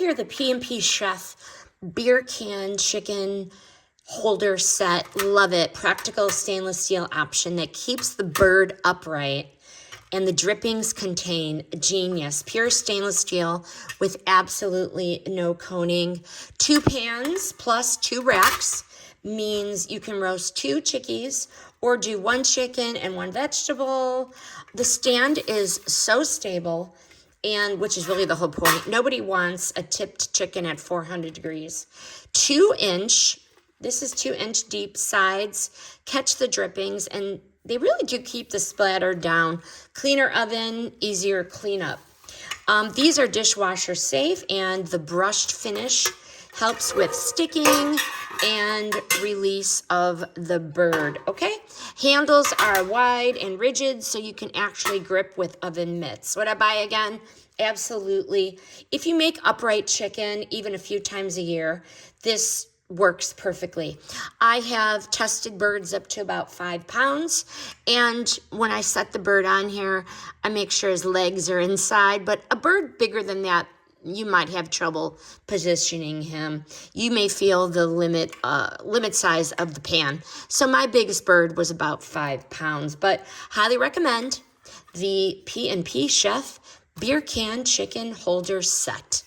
here the P&P Chef beer can chicken holder set. Love it. Practical stainless steel option that keeps the bird upright. And the drippings contain genius, pure stainless steel with absolutely no coning. 2 pans plus 2 racks means you can roast 2 chickies or do 1 chicken and 1 vegetable. The stand is so stable, and which is really the whole point. Nobody wants a tipped chicken at 400 degrees. 2-inch, this is 2-inch deep sides, catch the drippings, and they really do keep the splatter down. Cleaner oven, easier cleanup. These are dishwasher safe, and the brushed finish helps with sticking and release of the bird, okay? Handles are wide and rigid, so you can actually grip with oven mitts. Would I buy again? Absolutely. If you make upright chicken even a few times a year, this works perfectly. I have tested birds up to about 5 pounds, and when I set the bird on here, I make sure his legs are inside, but a bird bigger than that, you might have trouble positioning him. You may feel the limit size of the pan. So my biggest bird was about 5 pounds, but highly recommend the P&P Chef beer can chicken holder set.